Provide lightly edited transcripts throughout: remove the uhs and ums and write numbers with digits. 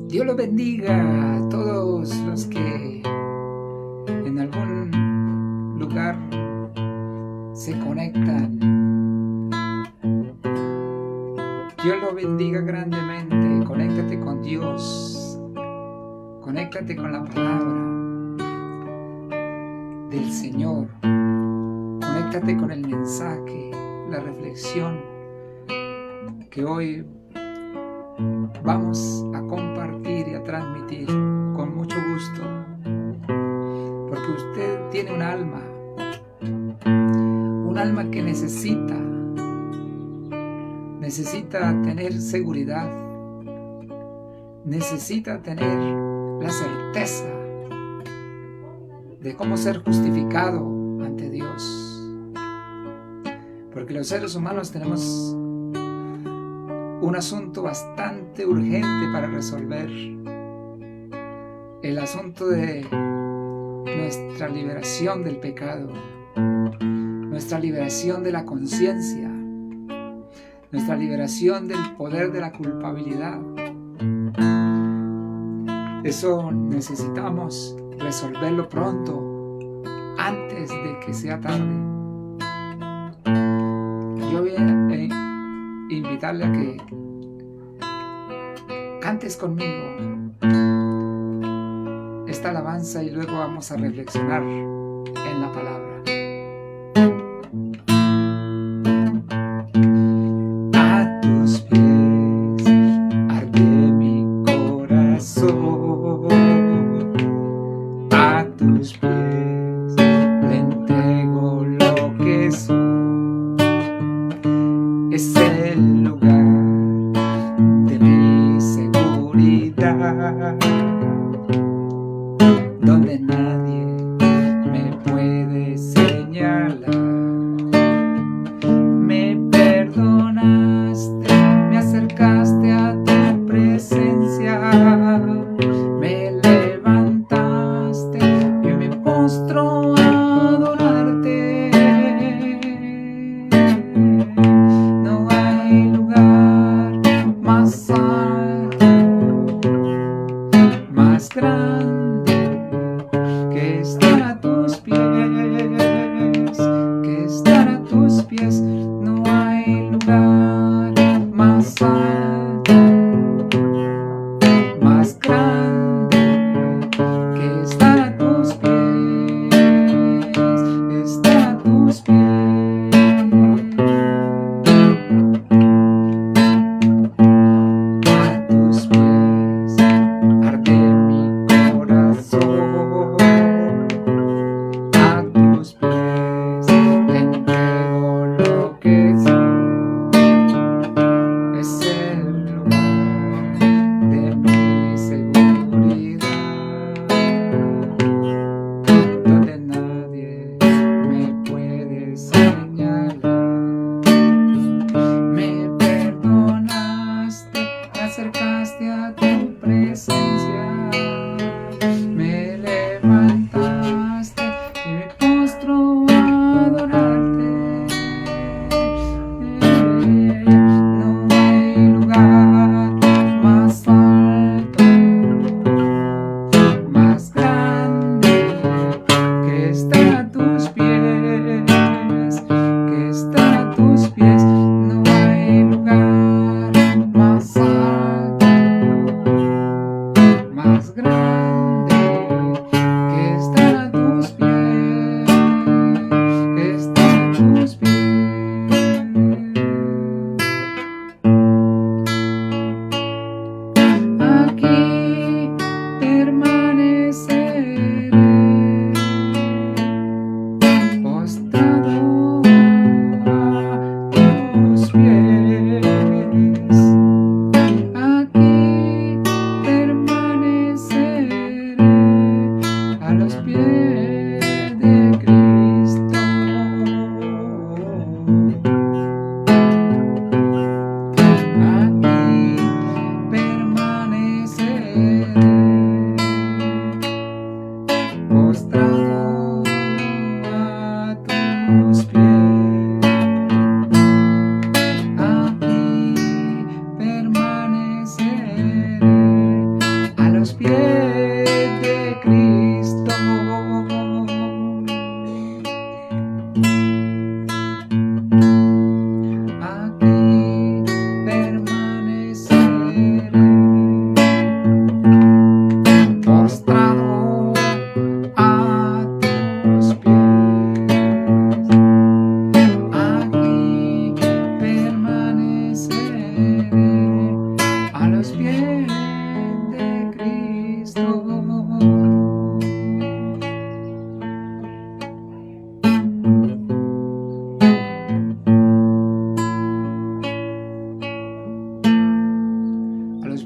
Dios los bendiga a todos los que en algún lugar se conectan. Dios los bendiga grandemente. Conéctate con Dios. Conéctate con la palabra del Señor. Conéctate con el mensaje, la reflexión que hoy vamos a compartir y a transmitir con mucho gusto, porque usted tiene un alma que necesita tener seguridad, necesita tener la certeza de cómo ser justificado ante Dios, porque los seres humanos tenemos un asunto bastante urgente para resolver, el asunto de nuestra liberación del pecado, nuestra liberación de la conciencia, nuestra liberación del poder de la culpabilidad. Eso necesitamos resolverlo pronto, antes de que sea tarde. Yo voy a invitarle a que cantes conmigo esta alabanza y luego vamos a reflexionar en la palabra. A tus pies arde mi corazón, a tus pies le entrego lo que soy. Es el lugar de mi seguridad, donde nadie me puede señalar. Me perdonaste, me acercaste a tu presencia, me levantaste y me postro a adorarte. No hay lugar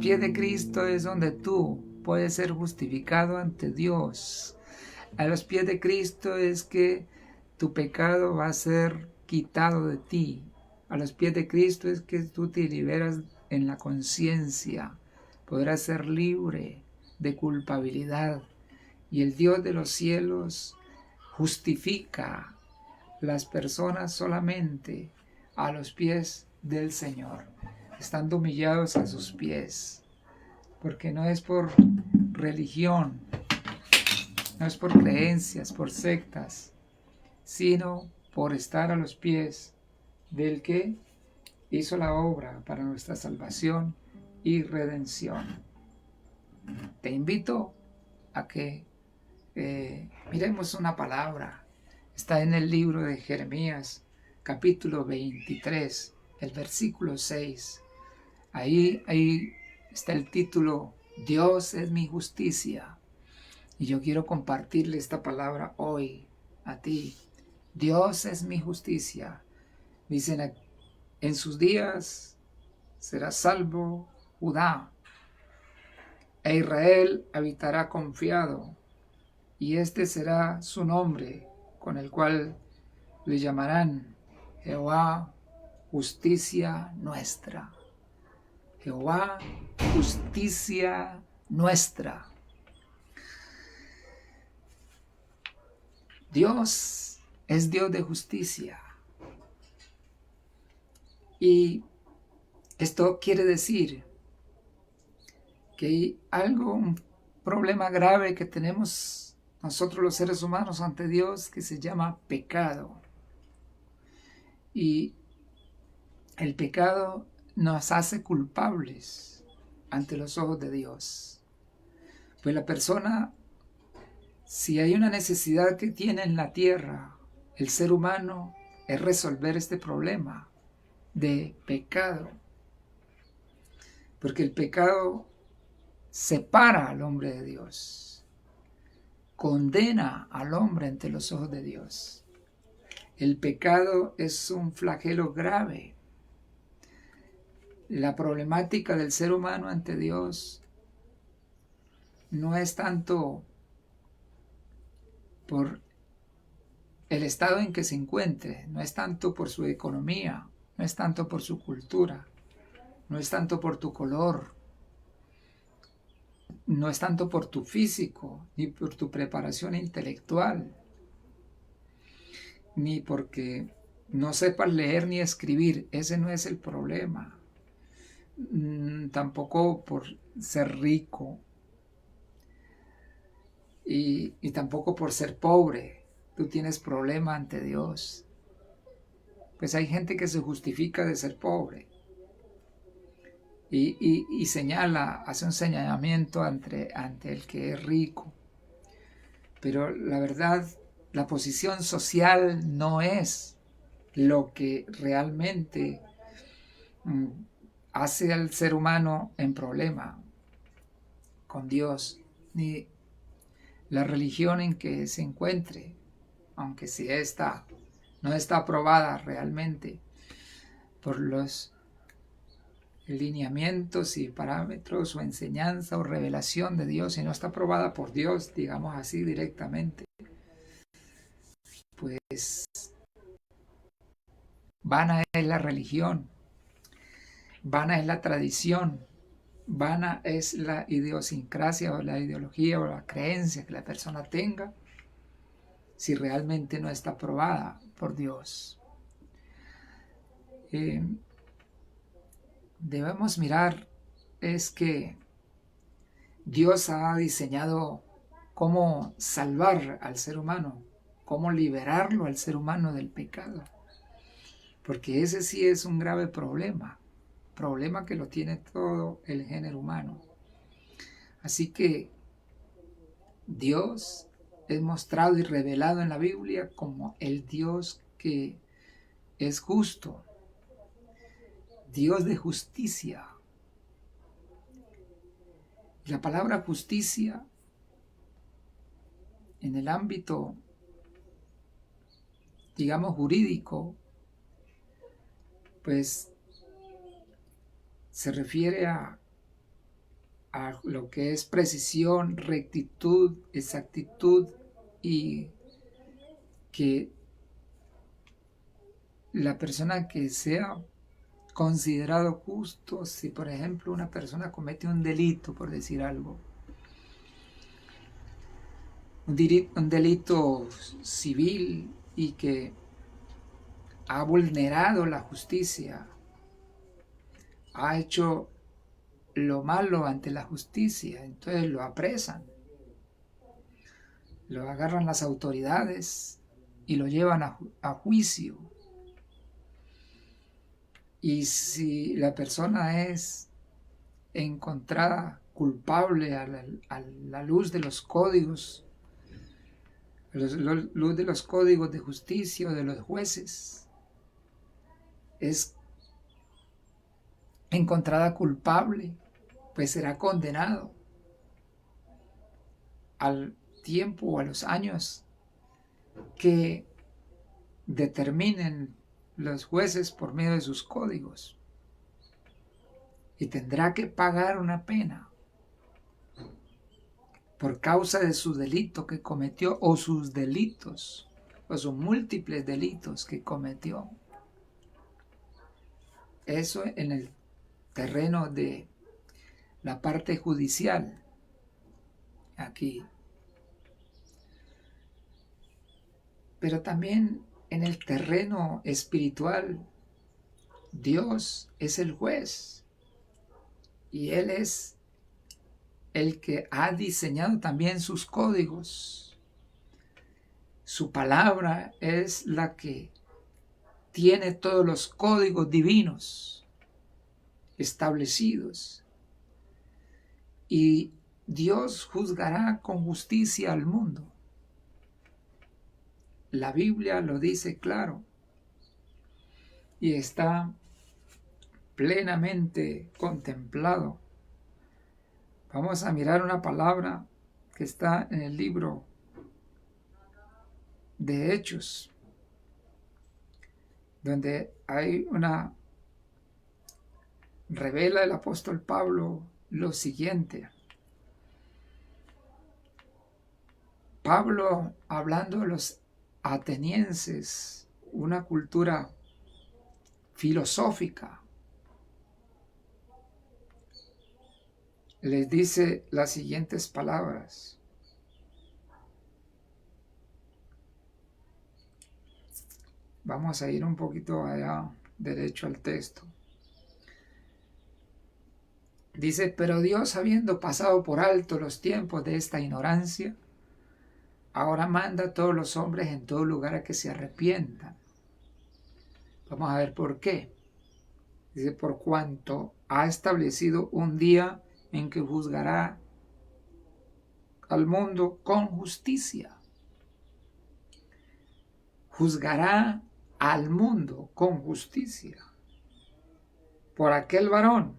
pies de Cristo es donde tú puedes ser justificado ante Dios. A los pies de Cristo es que tu pecado va a ser quitado de ti. A los pies de Cristo es que tú te liberas en la conciencia. Podrás ser libre de culpabilidad. Y el Dios de los cielos justifica las personas solamente a los pies del Señor, estando humillados a sus pies. Porque no es por religión, no es por creencias, por sectas, sino por estar a los pies del que hizo la obra para nuestra salvación y redención. Te invito a que miremos una palabra. Está en el libro de Jeremías, capítulo 23, el versículo 6. Ahí está el título, Dios es mi justicia. Y yo quiero compartirle esta palabra hoy a ti. Dios es mi justicia. Dicen, en sus días será salvo Judá, e Israel habitará confiado, y este será su nombre, con el cual le llamarán Jehová, justicia nuestra. Jehová, justicia nuestra. Dios es Dios de justicia. Y esto quiere decir que hay un problema grave que tenemos nosotros los seres humanos ante Dios que se llama pecado. Y el pecado nos hace culpables ante los ojos de Dios. Pues la persona, si hay una necesidad que tiene en la tierra, el ser humano, es resolver este problema de pecado. Porque el pecado separa al hombre de Dios, condena al hombre ante los ojos de Dios. El pecado es un flagelo grave. La problemática del ser humano ante Dios no es tanto por el estado en que se encuentre, no es tanto por su economía, no es tanto por su cultura, no es tanto por tu color, no es tanto por tu físico, ni por tu preparación intelectual, ni porque no sepas leer ni escribir. Ese no es el problema. Tampoco por ser rico y tampoco por ser pobre. Tú tienes problema ante Dios. Pues hay gente que se justifica de ser pobre y señala, hace un señalamiento ante el que es rico. Pero la verdad, la posición social no es lo que realmente hace al ser humano en problema con Dios, ni la religión en que se encuentre, aunque si esta no está aprobada realmente por los lineamientos y parámetros o enseñanza o revelación de Dios, y no está aprobada por Dios, digamos así directamente, pues vana es la religión, vana es la tradición, vana es la idiosincrasia o la ideología o la creencia que la persona tenga, si realmente no está aprobada por Dios. Debemos mirar es que Dios ha diseñado cómo salvar al ser humano, cómo liberarlo al ser humano del pecado, porque ese sí es un grave problema que lo tiene todo el género humano. Así que Dios es mostrado y revelado en la Biblia como el Dios que es justo, Dios de justicia. La palabra justicia en el ámbito, digamos, jurídico, pues se refiere a a lo que es precisión, rectitud, exactitud, y que la persona que sea considerado justo, si por ejemplo una persona comete un delito, por decir algo, un delito civil y que ha vulnerado la justicia, ha hecho lo malo ante la justicia, entonces lo apresan, lo agarran las autoridades y lo llevan a juicio. Y si la persona es encontrada culpable a la luz de los códigos, luz de los códigos de justicia o de los jueces, es encontrada culpable, pues será condenado al tiempo o a los años que determinen los jueces por medio de sus códigos, y tendrá que pagar una pena por causa de su delito que cometió, o sus delitos, o sus múltiples delitos que cometió. Eso en el terreno de la parte judicial aquí. Pero también en el terreno espiritual, Dios es el juez y Él es el que ha diseñado también sus códigos. Su palabra es la que tiene todos los códigos divinos establecidos. Y Dios juzgará con justicia al mundo. La Biblia lo dice claro y está plenamente contemplado. Vamos a mirar una palabra que está en el libro de Hechos, donde hay revela el apóstol Pablo lo siguiente. Pablo, hablando de los atenienses, una cultura filosófica, les dice las siguientes palabras. Vamos a ir un poquito allá, derecho al texto. Dice, pero Dios, habiendo pasado por alto los tiempos de esta ignorancia, ahora manda a todos los hombres en todo lugar a que se arrepientan. Vamos a ver por qué. Dice, por cuanto ha establecido un día en que juzgará al mundo con justicia. Juzgará al mundo con justicia por aquel varón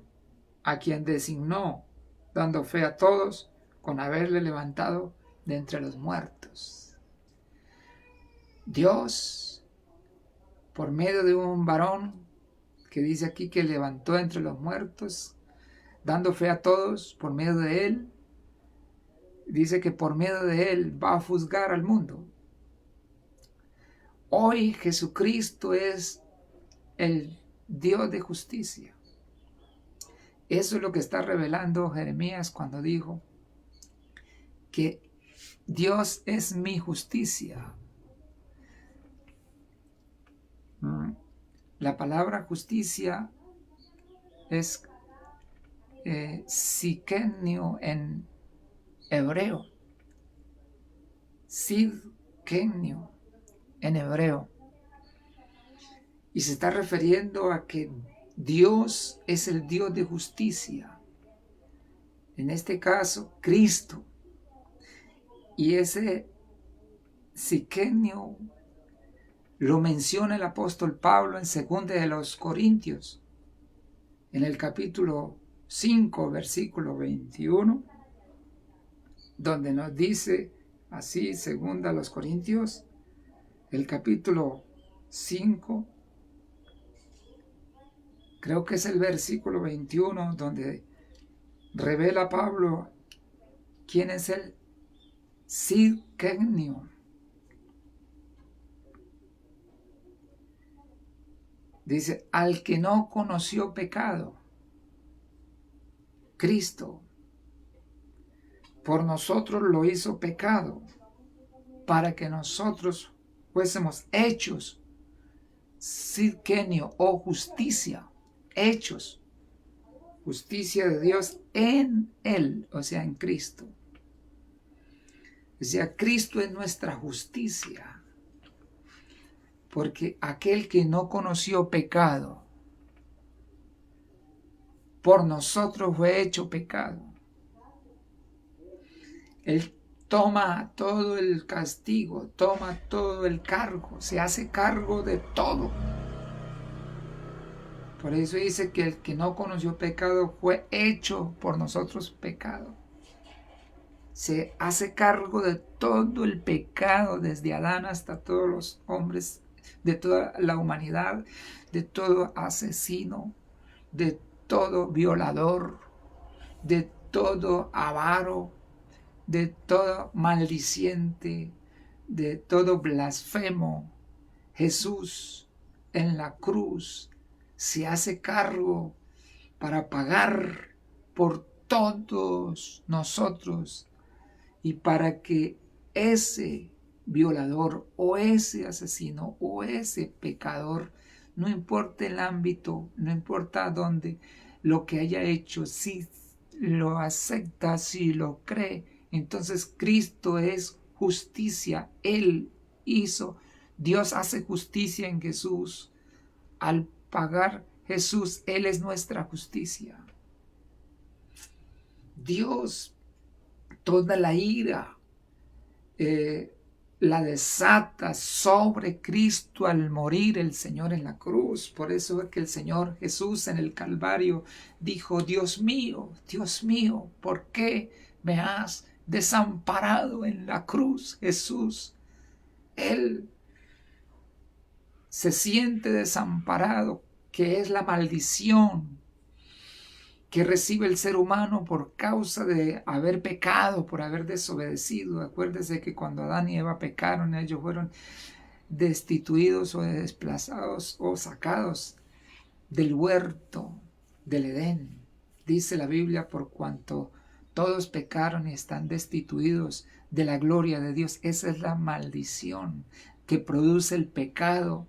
a quien designó, dando fe a todos con haberle levantado de entre los muertos. Dios, por medio de un varón que dice aquí que levantó entre los muertos, dando fe a todos por medio de él, dice que por medio de él va a juzgar al mundo. Hoy Jesucristo es el Dios de justicia. Eso es lo que está revelando Jeremías cuando dijo que Dios es mi justicia. La palabra justicia es sikenio en hebreo. Sidkenio en hebreo. Y se está refiriendo a que Dios es el Dios de justicia. En este caso, Cristo. Y ese sikenio lo menciona el apóstol Pablo en 2 de los Corintios, en el capítulo 5, versículo 21, donde nos dice así, 2 de los Corintios, el capítulo 5, creo que es el versículo 21, donde revela Pablo quién es el Sidkenio. Dice, al que no conoció pecado, Cristo por nosotros lo hizo pecado, para que nosotros fuésemos hechos Sidkenio o justicia, hechos justicia de Dios en Él, o sea, en Cristo. O sea, Cristo es nuestra justicia, porque aquel que no conoció pecado, por nosotros fue hecho pecado. Él toma todo el castigo, toma todo el cargo, se hace cargo de todo. Por eso dice que el que no conoció pecado fue hecho por nosotros pecado. Se hace cargo de todo el pecado, desde Adán hasta todos los hombres, de toda la humanidad, de todo asesino, de todo violador, de todo avaro, de todo maldiciente, de todo blasfemo. Jesús en la cruz se hace cargo para pagar por todos nosotros y para que ese violador o ese asesino o ese pecador, no importa el ámbito, no importa dónde, lo que haya hecho, si lo acepta, si lo cree, entonces Cristo es justicia. Él hizo, Dios hace justicia en Jesús. Al pagar Jesús, Él es nuestra justicia. Dios, toda la ira, la desata sobre Cristo al morir el Señor en la cruz. Por eso es que el Señor Jesús en el Calvario dijo, Dios mío, ¿por qué me has desamparado en la cruz? Jesús, Él se siente desamparado, que es la maldición que recibe el ser humano por causa de haber pecado, por haber desobedecido. Acuérdese que cuando Adán y Eva pecaron, ellos fueron destituidos o desplazados o sacados del huerto del Edén. Dice la Biblia, por cuanto todos pecaron y están destituidos de la gloria de Dios. Esa es la maldición que produce el pecado.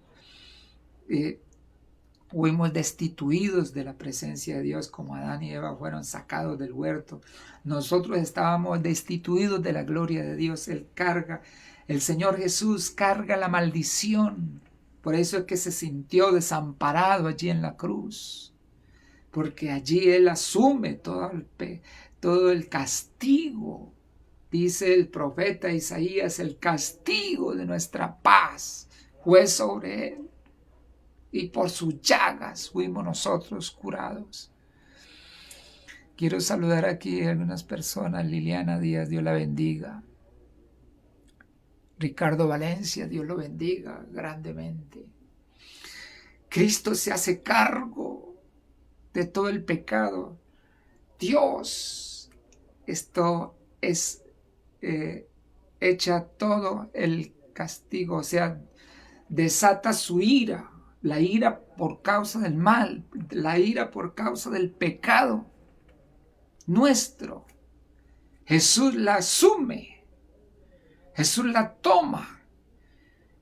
Fuimos destituidos de la presencia de Dios, como Adán y Eva fueron sacados del huerto. Nosotros estábamos destituidos de la gloria de Dios. El Señor Jesús carga la maldición. Por eso es que se sintió desamparado allí en la cruz, porque allí Él asume todo el castigo. Dice el profeta Isaías, el castigo de nuestra paz fue sobre Él, y por sus llagas fuimos nosotros curados. Quiero saludar aquí a algunas personas. Liliana Díaz, Dios la bendiga. Ricardo Valencia, Dios lo bendiga grandemente. Cristo se hace cargo de todo el pecado. Dios, esto es echa todo el castigo, o sea, desata su ira. La ira por causa del mal, la ira por causa del pecado nuestro. Jesús la asume, Jesús la toma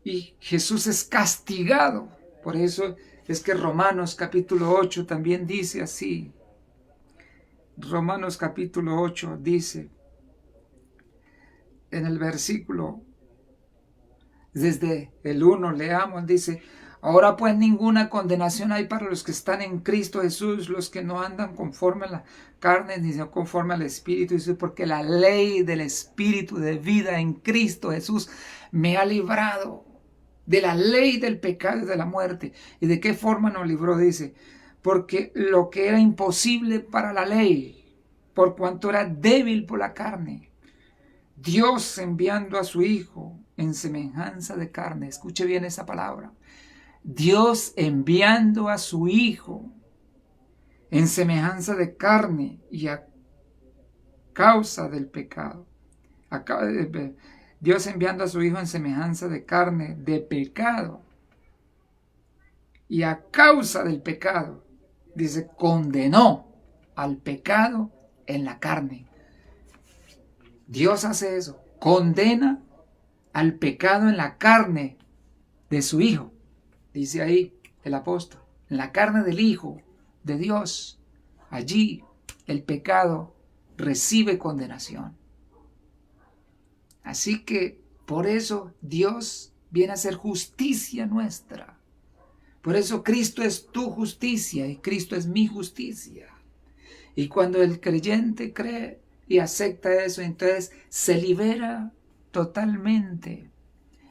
y Jesús es castigado. Por eso es que Romanos capítulo 8 también dice así. Romanos capítulo 8 dice en el versículo, desde el 1 leamos, dice: ahora pues ninguna condenación hay para los que están en Cristo Jesús, los que no andan conforme a la carne ni conforme al Espíritu. Dice, porque la ley del Espíritu de vida en Cristo Jesús me ha librado de la ley del pecado y de la muerte. ¿Y de qué forma nos libró? Dice, porque lo que era imposible para la ley, por cuanto era débil por la carne, Dios enviando a su Hijo en semejanza de carne. Escuche bien esa palabra. Dios enviando a su Hijo en semejanza de carne y a causa del pecado. Dios enviando a su Hijo en semejanza de carne, de pecado. Y a causa del pecado, dice, condenó al pecado en la carne. Dios hace eso, condena al pecado en la carne de su Hijo. Dice ahí el apóstol, en la carne del Hijo de Dios. Allí el pecado recibe condenación. Así que por eso Dios viene a ser justicia nuestra. Por eso Cristo es tu justicia y Cristo es mi justicia. Y cuando el creyente cree y acepta eso, entonces se libera totalmente.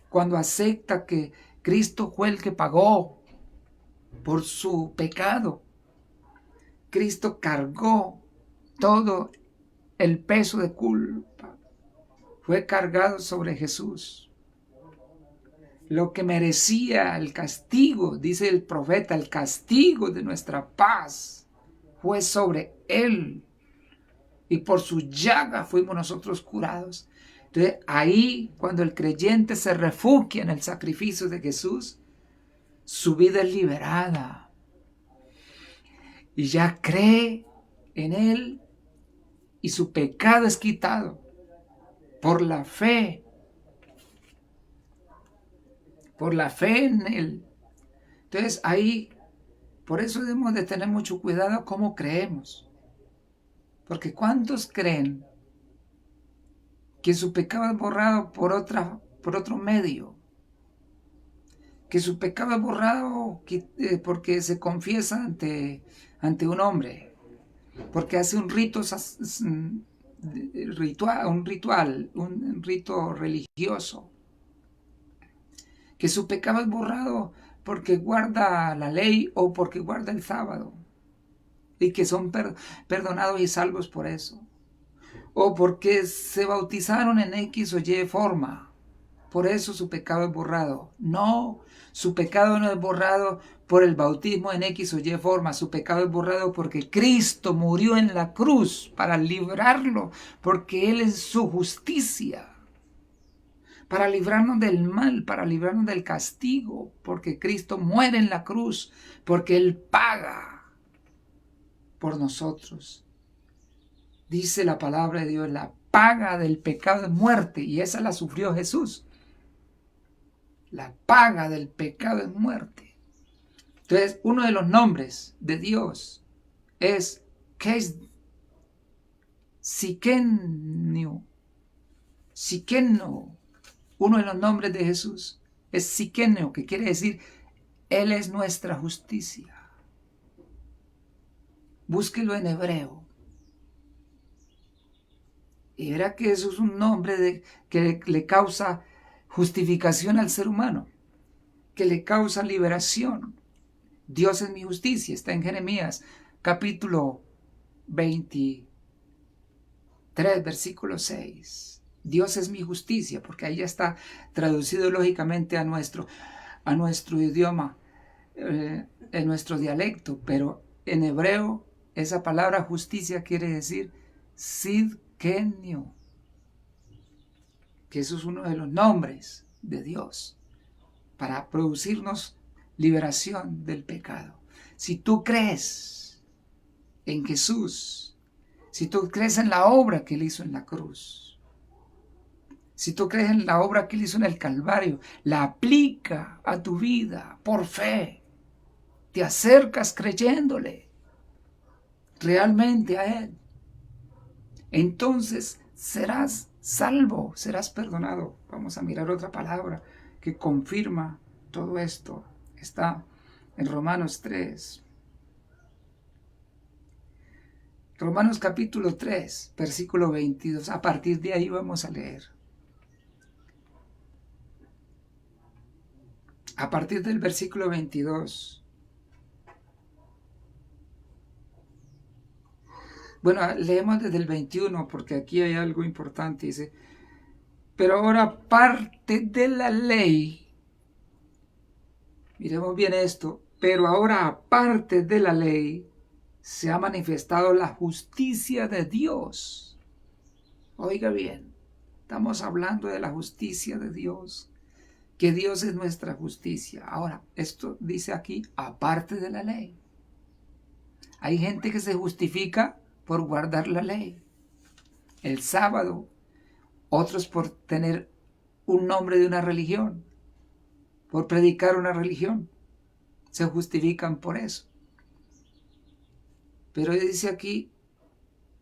Cuando acepta que Cristo fue el que pagó por su pecado. Cristo cargó todo el peso de culpa. Fue cargado sobre Jesús. Lo que merecía el castigo, dice el profeta, el castigo de nuestra paz fue sobre Él. Y por su llaga fuimos nosotros curados. Entonces ahí, cuando el creyente se refugia en el sacrificio de Jesús, su vida es liberada. Y ya cree en Él y su pecado es quitado por la fe. Por la fe en Él. Entonces ahí, por eso debemos de tener mucho cuidado cómo creemos. Porque ¿cuántos creen que su pecado es borrado por otro medio? Que su pecado es borrado porque se confiesa ante un hombre. Porque hace un rito religioso. Que su pecado es borrado porque guarda la ley o porque guarda el sábado. Y que son perdonados y salvos por eso. O porque se bautizaron en X o Y forma. Por eso su pecado es borrado. No, su pecado no es borrado por el bautismo en X o Y forma. Su pecado es borrado porque Cristo murió en la cruz para librarlo. Porque Él es su justicia. Para librarnos del mal, para librarnos del castigo. Porque Cristo muere en la cruz. Porque Él paga por nosotros. Dice la palabra de Dios, la paga del pecado es muerte, y esa la sufrió Jesús. La paga del pecado es muerte. Entonces, uno de los nombres de Dios es Siquenio. Siquenio. Uno de los nombres de Jesús es Siquenio, que quiere decir, Él es nuestra justicia. Búsquelo en hebreo. Y verá que eso es un nombre que le causa justificación al ser humano, que le causa liberación. Dios es mi justicia, está en Jeremías capítulo 23, versículo 6. Dios es mi justicia, porque ahí ya está traducido lógicamente a nuestro idioma, en nuestro dialecto, pero en hebreo esa palabra justicia quiere decir Sidkenio, que eso es uno de los nombres de Dios para producirnos liberación del pecado. Si tú crees en Jesús, si tú crees en la obra que Él hizo en la cruz, si tú crees en la obra que Él hizo en el Calvario, la aplica a tu vida por fe, te acercas creyéndole realmente a Él, entonces serás salvo, serás perdonado. Vamos a mirar otra palabra que confirma todo esto. Está en Romanos 3. Romanos capítulo 3, versículo 22. A partir de ahí vamos a leer. A partir del versículo 22. Bueno, leemos desde el 21 porque aquí hay algo importante. Dice, pero ahora parte de la ley, miremos bien esto, pero ahora aparte de la ley se ha manifestado la justicia de Dios Oiga bien, estamos hablando de la justicia de Dios, que Dios es nuestra justicia. Ahora, esto dice aquí, aparte de la ley. Hay gente que se justifica por guardar la ley, el sábado, otros por tener un nombre de una religión, por predicar una religión. Se justifican por eso. Pero dice aquí,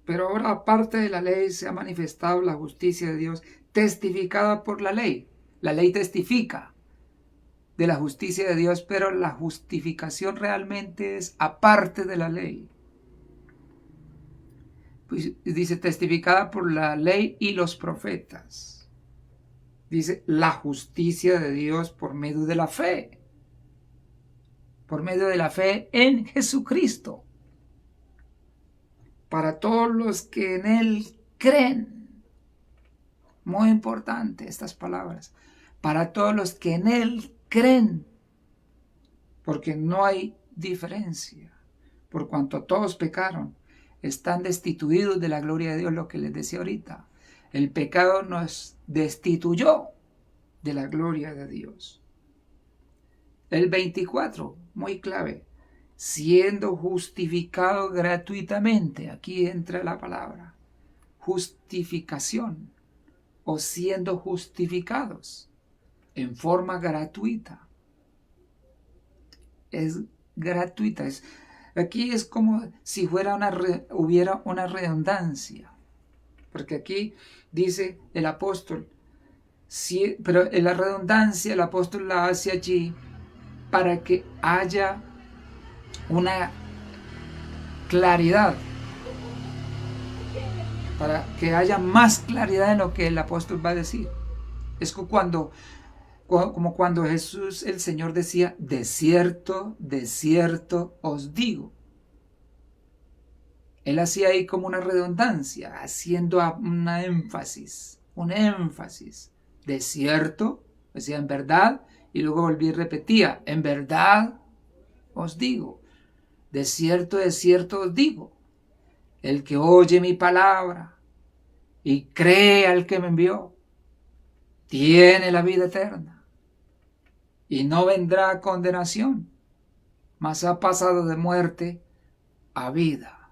pero ahora aparte de la ley se ha manifestado la justicia de Dios, testificada por la ley. La ley testifica de la justicia de Dios, pero la justificación realmente es aparte de la ley. Pues dice testificada por la ley y los profetas. Dice la justicia de Dios por medio de la fe. Por medio de la fe en Jesucristo. Para todos los que en Él creen. Muy importante estas palabras. Para todos los que en Él creen. Porque no hay diferencia. Por cuanto todos pecaron, están destituidos de la gloria de Dios, lo que les decía ahorita. El pecado nos destituyó de la gloria de Dios. El 24, muy clave. Siendo justificado gratuitamente. Aquí entra la palabra. Justificación. O siendo justificados. En forma gratuita. Es gratuita. Aquí es como si hubiera una redundancia. Porque aquí dice el apóstol. Pero en la redundancia el apóstol la hace allí para que haya una claridad, para que haya más claridad en lo que el apóstol va a decir. Es como cuando Jesús, el Señor, decía, de cierto os digo. Él hacía ahí como una redundancia, haciendo un énfasis. De cierto, decía en verdad, y luego volví y repetía, en verdad os digo. De cierto os digo, el que oye mi palabra y cree al que me envió, tiene la vida eterna y no vendrá a condenación, mas ha pasado de muerte a vida.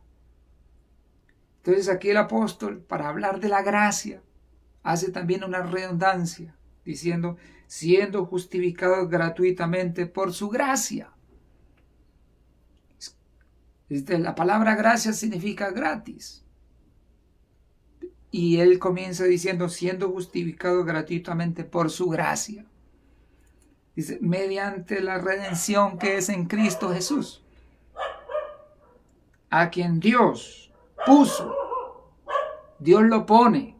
Entonces aquí el apóstol, para hablar de la gracia, hace también una redundancia, diciendo, siendo justificados gratuitamente por su gracia. La palabra gracia significa gratis. Y él comienza diciendo, siendo justificado gratuitamente por su gracia. Dice, mediante la redención que es en Cristo Jesús, a quien Dios puso, Dios lo pone.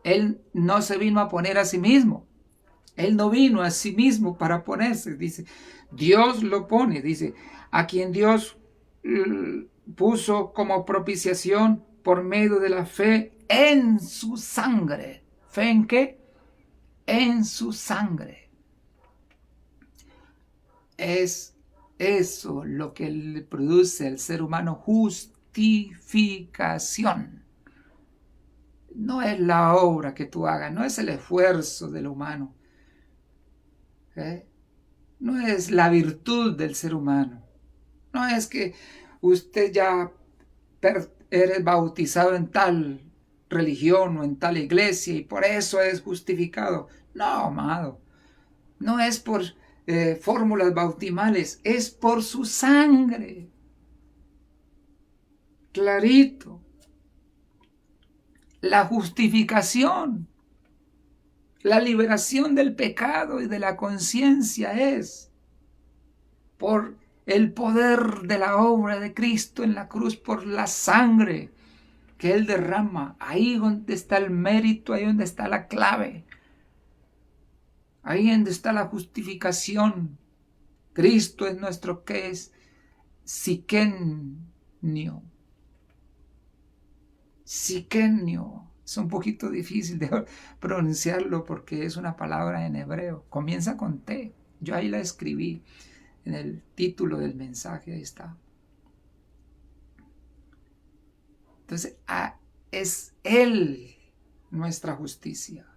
Él no se vino a poner a sí mismo. Él no vino a sí mismo para ponerse. Dice, Dios lo pone. Dice, a quien Dios puso como propiciación por medio de la fe en su sangre. ¿Fe en qué? En su sangre. Es eso lo que le produce al ser humano justificación. No es la obra que tú hagas, no es el esfuerzo del humano. No es la virtud del ser humano. No es que usted ya eres bautizado en tal religión o en tal iglesia y por eso es justificado. No, amado. No es por fórmulas bautismales, es por su sangre. Clarito. La justificación, la liberación del pecado y de la conciencia es por el poder de la obra de Cristo en la cruz, por la sangre que Él derrama. Ahí donde está el mérito, ahí donde está la clave. Ahí donde está la justificación. Cristo es nuestro que es siquenio. Siquenio. Es un poquito difícil de pronunciarlo porque es una palabra en hebreo. Comienza con T. Yo ahí la escribí en el título del mensaje. Ahí está. Entonces, es Él nuestra justicia.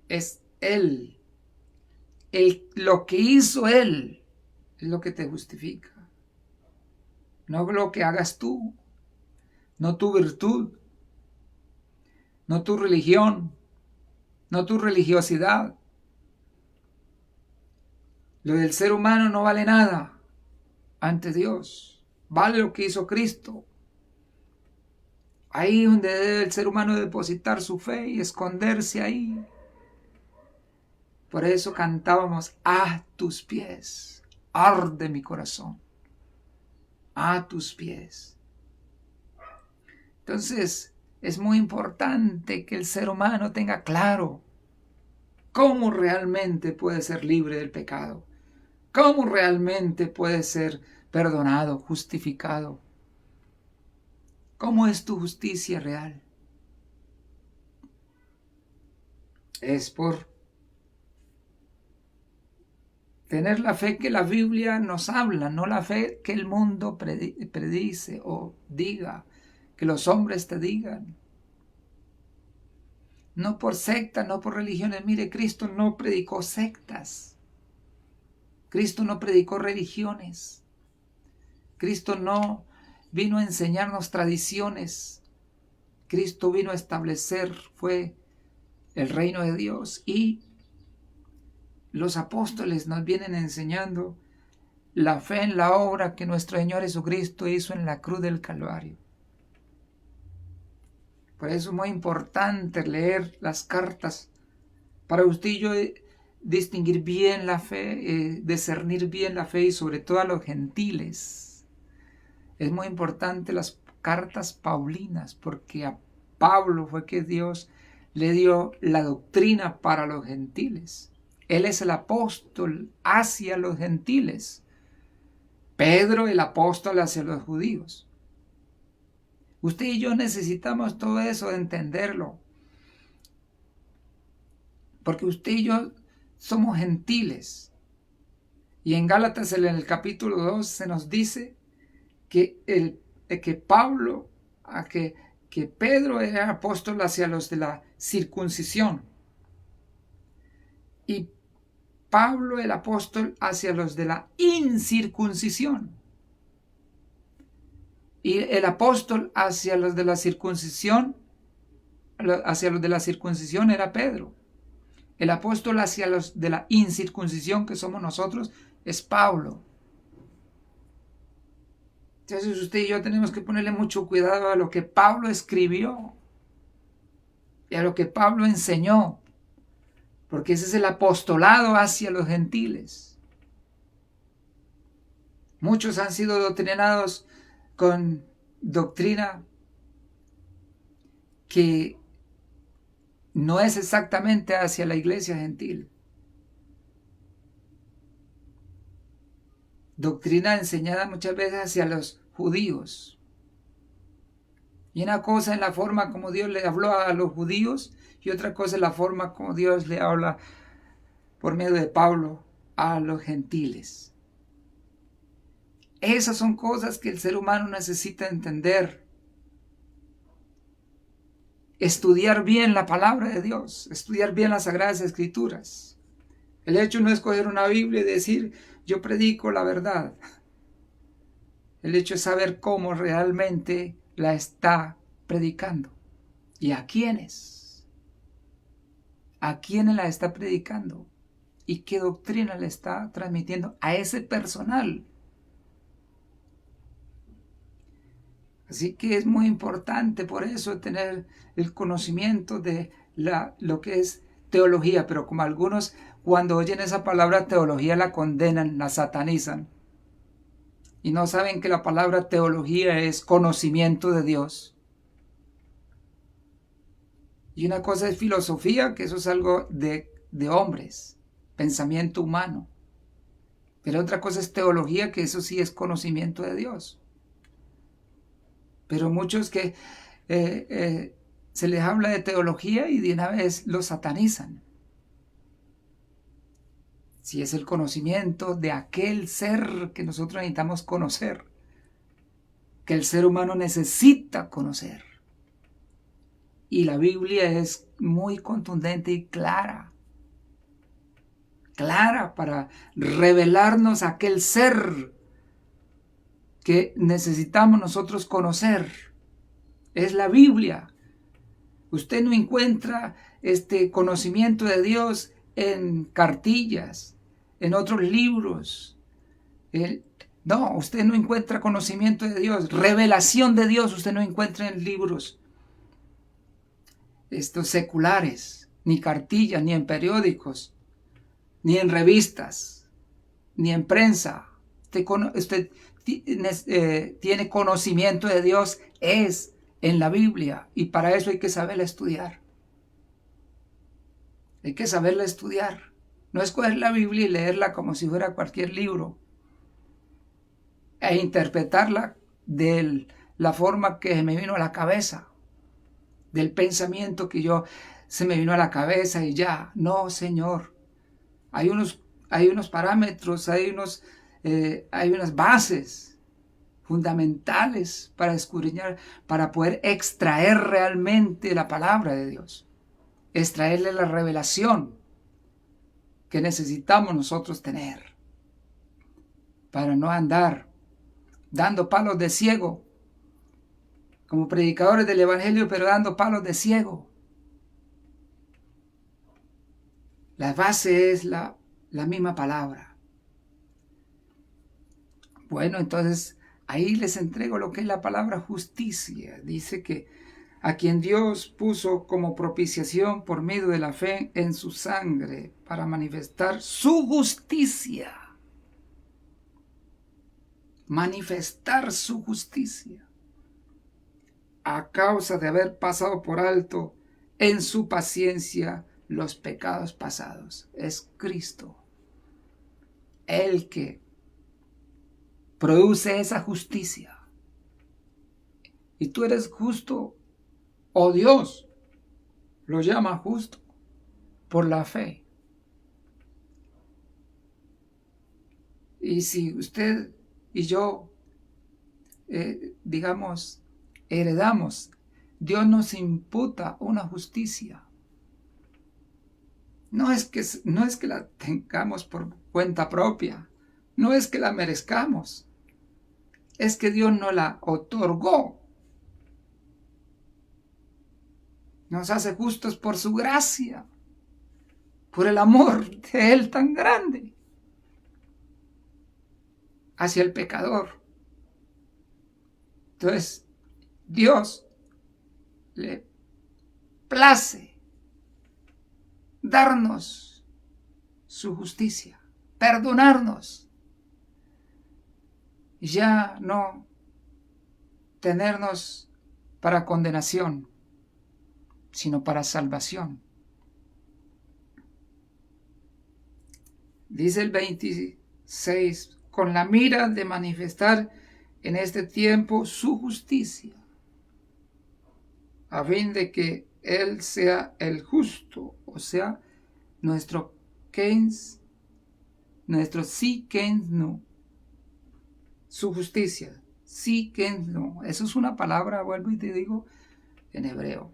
Es Él. Lo que hizo Él es lo que te justifica. No lo que hagas tú, no tu virtud, no tu religión, no tu religiosidad. Lo del ser humano no vale nada ante Dios. Vale lo que hizo Cristo. Ahí donde debe el ser humano depositar su fe y esconderse ahí. Por eso cantábamos: a tus pies arde mi corazón. A tus pies. Entonces, es muy importante que el ser humano tenga claro cómo realmente puede ser libre del pecado, cómo realmente puede ser perdonado, justificado. ¿Cómo es tu justicia real? Es por tener la fe que la Biblia nos habla, no la fe que el mundo predice o diga, que los hombres te digan. No por sectas, no por religiones. Mire, Cristo no predicó sectas. Cristo no predicó religiones. Cristo no vino a enseñarnos tradiciones. Cristo vino a establecer, fue el reino de Dios. Y los apóstoles nos vienen enseñando la fe en la obra que nuestro Señor Jesucristo hizo en la cruz del Calvario. Por eso es muy importante leer las cartas para usted y yo distinguir bien la fe, discernir bien la fe, y sobre todo a los gentiles. Es muy importante las cartas paulinas, porque a Pablo fue que Dios le dio la doctrina para los gentiles. Él es el apóstol hacia los gentiles. Pedro, el apóstol hacia los judíos. Usted y yo necesitamos todo eso de entenderlo. Porque usted y yo somos gentiles. Y en Gálatas, en el capítulo 2, se nos dice que Pedro era apóstol hacia los de la circuncisión. Y Pablo, el apóstol, hacia los de la incircuncisión. Y el apóstol hacia los de la circuncisión, era Pedro. El apóstol hacia los de la incircuncisión, que somos nosotros, es Pablo. Entonces usted y yo tenemos que ponerle mucho cuidado a lo que Pablo escribió y a lo que Pablo enseñó, porque ese es el apostolado hacia los gentiles. Muchos han sido doctrinados con doctrina que no es exactamente hacia la iglesia gentil. Doctrina enseñada muchas veces hacia los judíos. Y una cosa en la forma como Dios le habló a los judíos, y otra cosa en la forma como Dios le habla por medio de Pablo a los gentiles. Esas son cosas que el ser humano necesita entender. Estudiar bien la palabra de Dios, estudiar bien las Sagradas Escrituras. El hecho no es coger una Biblia y decir: yo predico la verdad. El hecho es saber cómo realmente la está predicando. ¿Y a quiénes? ¿A quiénes la está predicando? ¿Y qué doctrina le está transmitiendo a ese personal? Así que es muy importante por eso tener el conocimiento de lo que es teología, pero como algunos cuando oyen esa palabra teología la condenan, la satanizan, y no saben que la palabra teología es conocimiento de Dios. Y una cosa es filosofía, que eso es algo de hombres, pensamiento humano. Pero otra cosa es teología, que eso sí es conocimiento de Dios. Pero muchos que se les habla de teología y de una vez lo satanizan. Si es el conocimiento de aquel ser que nosotros necesitamos conocer, que el ser humano necesita conocer. Y la Biblia es muy contundente y clara para revelarnos aquel ser que necesitamos nosotros conocer. Es la Biblia. Usted no encuentra este conocimiento de Dios en cartillas, en otros libros. No, usted no encuentra conocimiento de Dios, revelación de Dios, usted no encuentra en libros estos seculares, ni cartillas, ni en periódicos, ni en revistas, ni en prensa. Usted tiene conocimiento de Dios, es en la Biblia, y para eso hay que saberla estudiar. Hay que saberla estudiar. No es coger la Biblia y leerla como si fuera cualquier libro, e interpretarla de la forma que me vino a la cabeza, del pensamiento que se me vino a la cabeza y ya. No, Señor. Hay unos parámetros, hay unas bases fundamentales para escudriñar, para poder extraer realmente la palabra de Dios, extraerle la revelación que necesitamos nosotros tener para no andar dando palos de ciego, como predicadores del Evangelio, pero dando palos de ciego. La base es la misma palabra. Bueno, entonces ahí les entrego lo que es la palabra justicia. Dice que a quien Dios puso como propiciación por medio de la fe en su sangre para manifestar su justicia. Manifestar su justicia a causa de haber pasado por alto en su paciencia los pecados pasados. Es Cristo el que produce esa justicia. Y tú eres justo, o Dios lo llama justo por la fe. Y si usted y yo, heredamos, Dios nos imputa una justicia. No es que la tengamos por cuenta propia, no es que la merezcamos, es que Dios nos la otorgó. Nos hace justos por su gracia, por el amor de Él tan grande hacia el pecador. Entonces, Dios le place darnos su justicia, perdonarnos, y ya no tenernos para condenación, sino para salvación. Dice el 26, con la mira de manifestar en este tiempo su justicia, a fin de que Él sea el justo, o sea, nuestro Tsidkenu, su justicia, Tsidkenu. Eso es una palabra, vuelvo y te digo, en hebreo.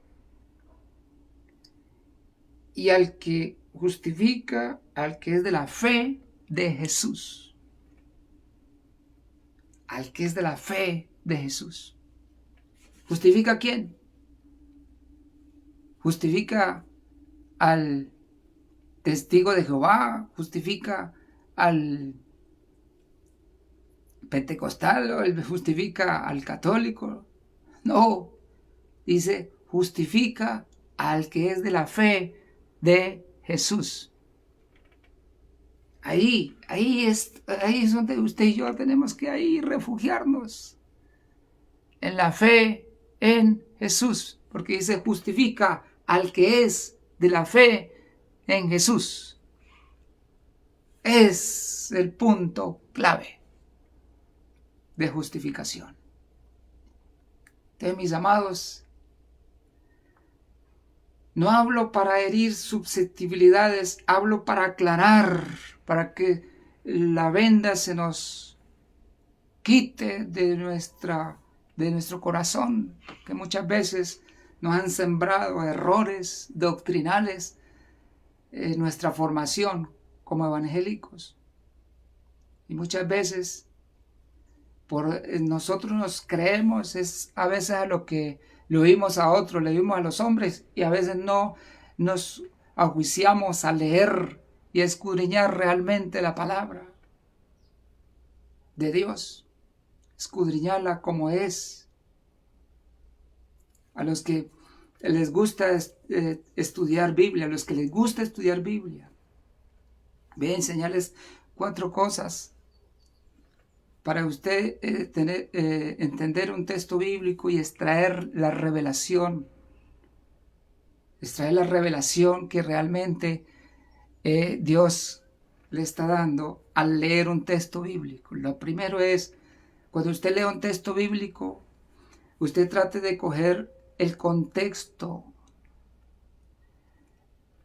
Y al que justifica, al que es de la fe de Jesús. Al que es de la fe de Jesús. ¿Justifica a quién? Justifica al testigo de Jehová, justifica al pentecostal, o justifica al católico. No, dice, justifica al que es de la fe de Jesús. Ahí es donde usted y yo tenemos que ahí refugiarnos, en la fe en Jesús, porque dice justifica al que es de la fe en Jesús. Es el punto clave de justificación. Entonces, mis amados, no hablo para herir susceptibilidades, hablo para aclarar, para que la venda se nos quite de nuestro corazón, que muchas veces nos han sembrado errores doctrinales en nuestra formación como evangélicos. Y muchas veces nosotros nos creemos, es a veces a lo que le oímos a otros, le oímos a los hombres, y a veces no nos ajuiciamos a leer y a escudriñar realmente la palabra de Dios, escudriñarla como es. A los que les gusta estudiar Biblia, a los que les gusta estudiar Biblia, voy a enseñarles 4 cosas para usted entender un texto bíblico y extraer la revelación que realmente Dios le está dando al leer un texto bíblico. Lo primero es, cuando usted lee un texto bíblico, usted trate de coger el contexto,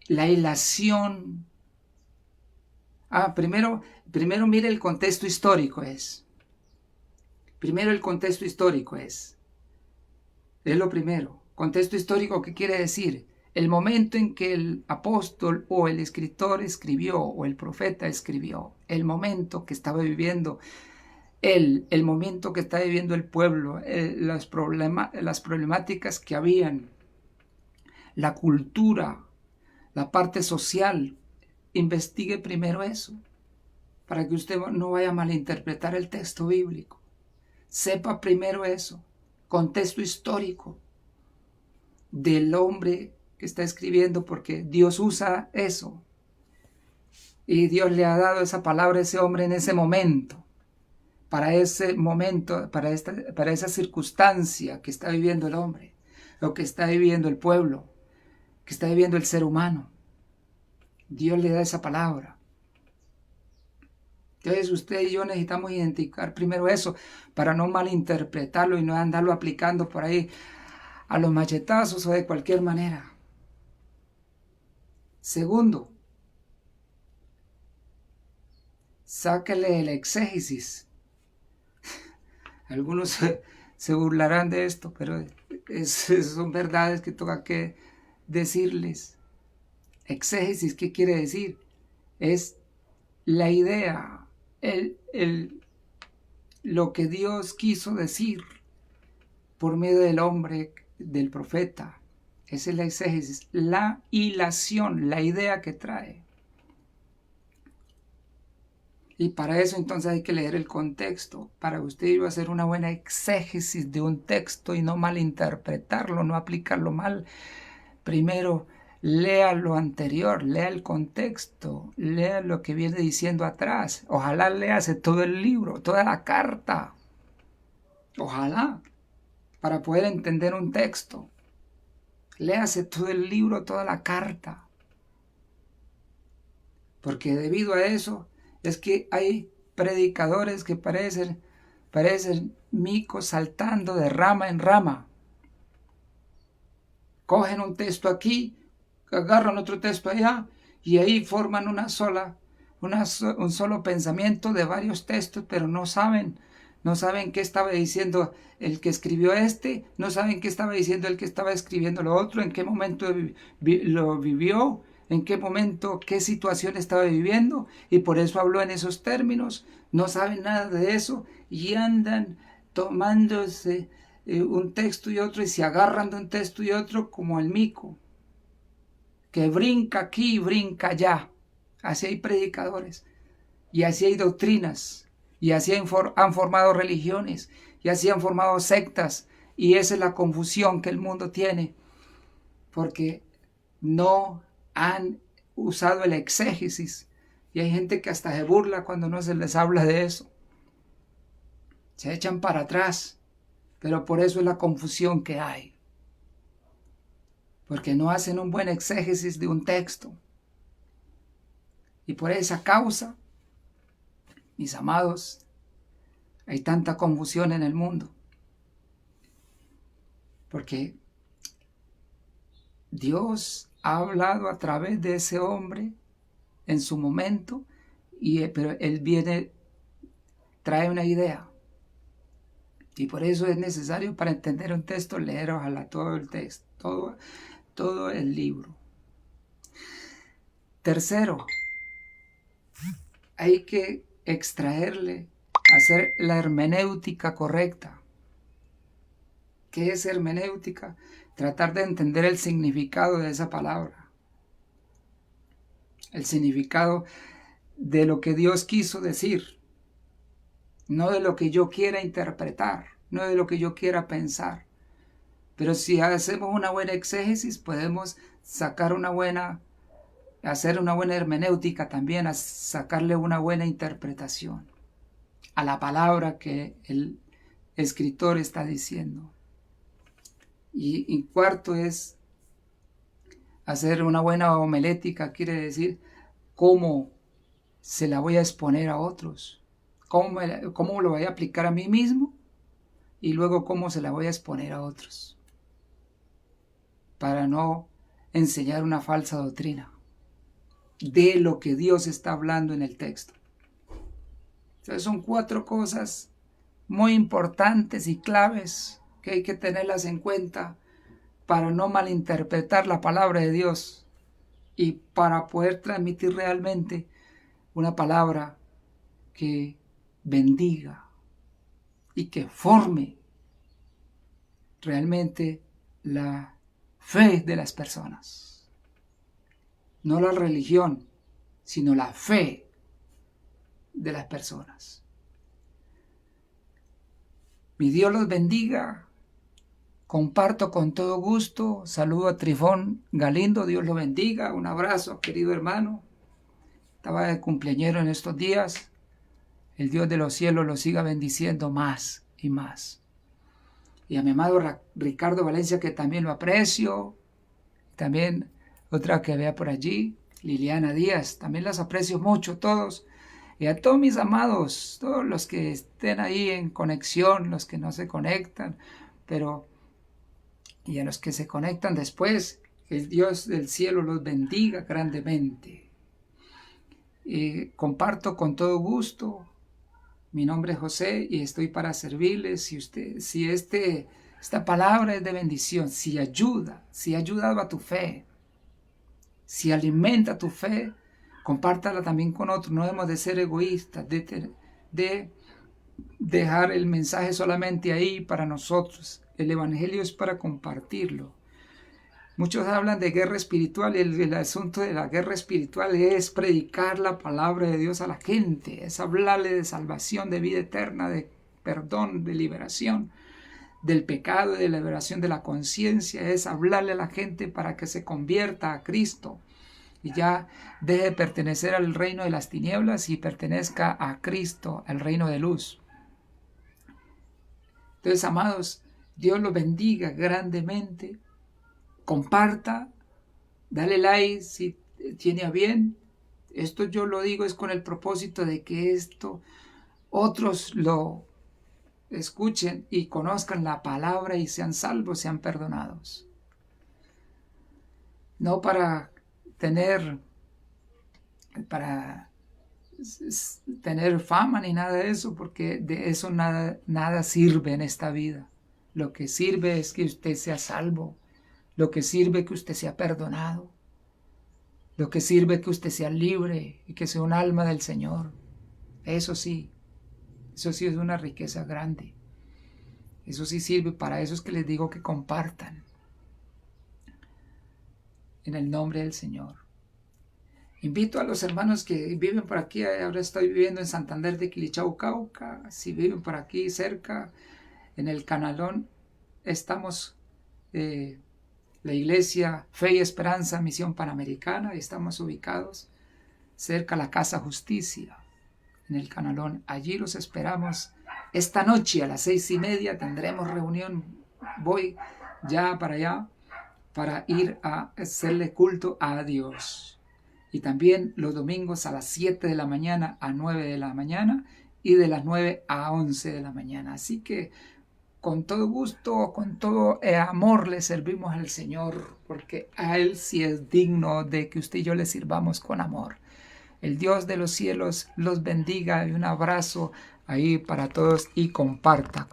la hilación. Primero mire el contexto histórico Primero el contexto histórico es lo primero. Contexto histórico, ¿qué quiere decir? El momento en que el apóstol o el escritor escribió o el profeta escribió, el momento que estaba viviendo el momento que está viviendo el pueblo, las problemáticas que habían, la cultura, la parte social. Investigue primero eso, para que usted no vaya a malinterpretar el texto bíblico. Sepa primero eso, contexto histórico del hombre que está escribiendo, porque Dios usa eso. Y Dios le ha dado esa palabra a ese hombre en ese momento, para esa circunstancia que está viviendo el hombre, lo que está viviendo el pueblo, que está viviendo el ser humano. Dios le da esa palabra. Entonces usted y yo necesitamos identificar primero eso para no malinterpretarlo y no andarlo aplicando por ahí a los machetazos o de cualquier manera. Segundo, sáquele el exégesis. Algunos se burlarán de esto, pero son verdades que toca que decirles. Exégesis, ¿qué quiere decir? Es la idea, lo que Dios quiso decir por medio del hombre, del profeta. Esa es la exégesis, la hilación, la idea que trae. Y para eso entonces hay que leer el contexto, para usted iba a hacer una buena exégesis de un texto y no malinterpretarlo, no aplicarlo mal. Primero, lea lo anterior, lea el contexto, lea lo que viene diciendo atrás. Ojalá léase todo el libro, toda la carta. Ojalá, para poder entender un texto. Léase todo el libro, toda la carta. Porque debido a eso es que hay predicadores que parecen micos saltando de rama en rama. Cogen un texto aquí, agarran otro texto allá y ahí forman un solo pensamiento de varios textos, pero no saben qué estaba diciendo el que escribió no saben qué estaba diciendo el que estaba escribiendo lo otro, en qué momento lo vivió, en qué momento, qué situación estaba viviendo, y por eso habló en esos términos. No saben nada de eso y andan tomándose un texto y otro y se agarran de un texto y otro como el mico, que brinca aquí y brinca allá. Así hay predicadores y así hay doctrinas y así han formado religiones y así han formado sectas, y esa es la confusión que el mundo tiene porque no han usado el exégesis, y hay gente que hasta se burla cuando no se les habla de eso. Se echan para atrás, pero por eso es la confusión que hay, porque no hacen un buen exégesis de un texto. Y por esa causa, mis amados, hay tanta confusión en el mundo, porque Dios ha hablado a través de ese hombre en su momento, pero él trae una idea. Y por eso es necesario, para entender un texto, leer ojalá todo el texto. todo el libro. Tercero, hay que extraerle, hacer la hermenéutica correcta. ¿Qué es hermenéutica? Tratar de entender el significado de esa palabra. El significado de lo que Dios quiso decir. No de lo que yo quiera interpretar, no de lo que yo quiera pensar. Pero si hacemos una buena exégesis, podemos hacer una buena hermenéutica también, a sacarle una buena interpretación a la palabra que el escritor está diciendo. Y cuarto es hacer una buena homilética, quiere decir cómo se la voy a exponer a otros, cómo lo voy a aplicar a mí mismo y luego cómo se la voy a exponer a otros, para no enseñar una falsa doctrina de lo que Dios está hablando en el texto. Entonces son 4 cosas muy importantes y claves que hay que tenerlas en cuenta para no malinterpretar la palabra de Dios y para poder transmitir realmente una palabra que bendiga y que forme realmente la fe de las personas. No la religión, sino la fe de las personas. Mi Dios los bendiga. Comparto con todo gusto. Saludo a Trifón Galindo. Dios lo bendiga. Un abrazo, querido hermano. Estaba de cumpleañero en estos días. El Dios de los cielos lo siga bendiciendo más y más. Y a mi amado Ricardo Valencia, que también lo aprecio. También otra que vea por allí, Liliana Díaz. También las aprecio mucho todos. Y a todos mis amados, todos los que estén ahí en conexión, los que no se conectan, y a los que se conectan después, que el Dios del cielo los bendiga grandemente. Comparto con todo gusto. Mi nombre es José y estoy para servirles. Si esta palabra es de bendición, si ha ayudado a tu fe, si alimenta tu fe, compártala también con otros. No debemos de ser egoístas, de dejar el mensaje solamente ahí para nosotros. El evangelio es para compartirlo. Muchos hablan de guerra espiritual y el asunto de la guerra espiritual es predicar la palabra de Dios a la gente, es hablarle de salvación, de vida eterna, de perdón, de liberación del pecado, de liberación de la conciencia, es hablarle a la gente para que se convierta a Cristo y ya deje de pertenecer al reino de las tinieblas y pertenezca a Cristo, al reino de luz. Entonces, amados, Dios los bendiga grandemente. Comparta, dale like si tiene a bien. Esto yo lo digo es con el propósito de que otros lo escuchen y conozcan la palabra y sean salvos, sean perdonados. No para tener fama ni nada de eso, porque de eso nada sirve en esta vida. Lo que sirve es que usted sea salvo. Lo que sirve es que usted sea perdonado. Lo que sirve es que usted sea libre y que sea un alma del Señor. Eso sí es una riqueza grande. Eso sí sirve. Para eso es que les digo que compartan. En el nombre del Señor. Invito a los hermanos que viven por aquí. Ahora estoy viviendo en Santander de Quilichao, Cauca. Si viven por aquí cerca, en el Canalón, estamos... la iglesia Fe y Esperanza Misión Panamericana, estamos ubicados cerca a la Casa Justicia, en el Canalón. Allí los esperamos. Esta noche a las 6:30 tendremos reunión. Voy ya para allá para ir a hacerle culto a Dios. Y también los domingos a las 7 de la mañana a 9 de la mañana y de las 9 a 11 de la mañana. Así que con todo gusto, con todo amor le servimos al Señor, porque a Él sí es digno de que usted y yo le sirvamos con amor. El Dios de los cielos los bendiga y un abrazo ahí para todos y comparta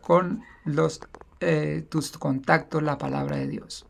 con los tus contactos la palabra de Dios.